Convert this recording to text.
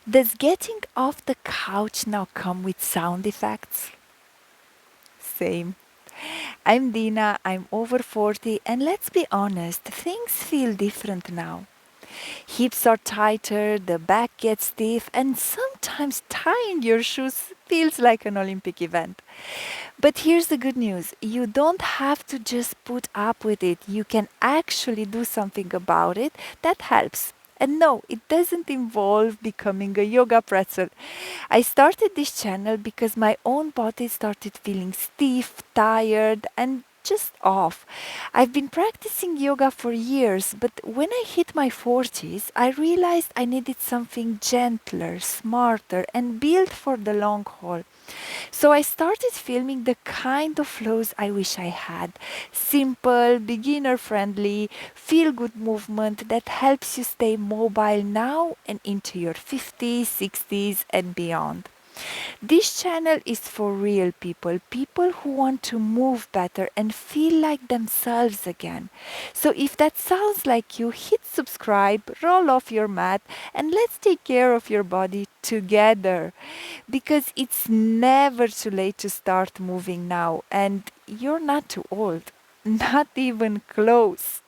Does getting off the couch now come with sound effects? Same. I'm Dina, I'm over 40, and let's be honest, things feel different now. Hips are tighter, the back gets stiff, and sometimes tying your shoes feels like an Olympic event. But here's the good news, you don't have to just put up with it, you can actually do something about it that helps. And no, it doesn't involve becoming a yoga pretzel. I started this channel because my own body started feeling stiff, tired, and just off. I've been practicing yoga for years, but when I hit my 40s, I realized I needed something gentler, smarter, and built for the long haul. So I started filming the kind of flows I wish I had. Simple, beginner friendly, feel good movement that helps you stay mobile now and into your 50s, 60s, and beyond. This channel is for real people, people who want to move better and feel like themselves again. So if that sounds like you, hit subscribe, roll off your mat, and let's take care of your body together. Because it's never too late to start moving now, and you're not too old. Not even close.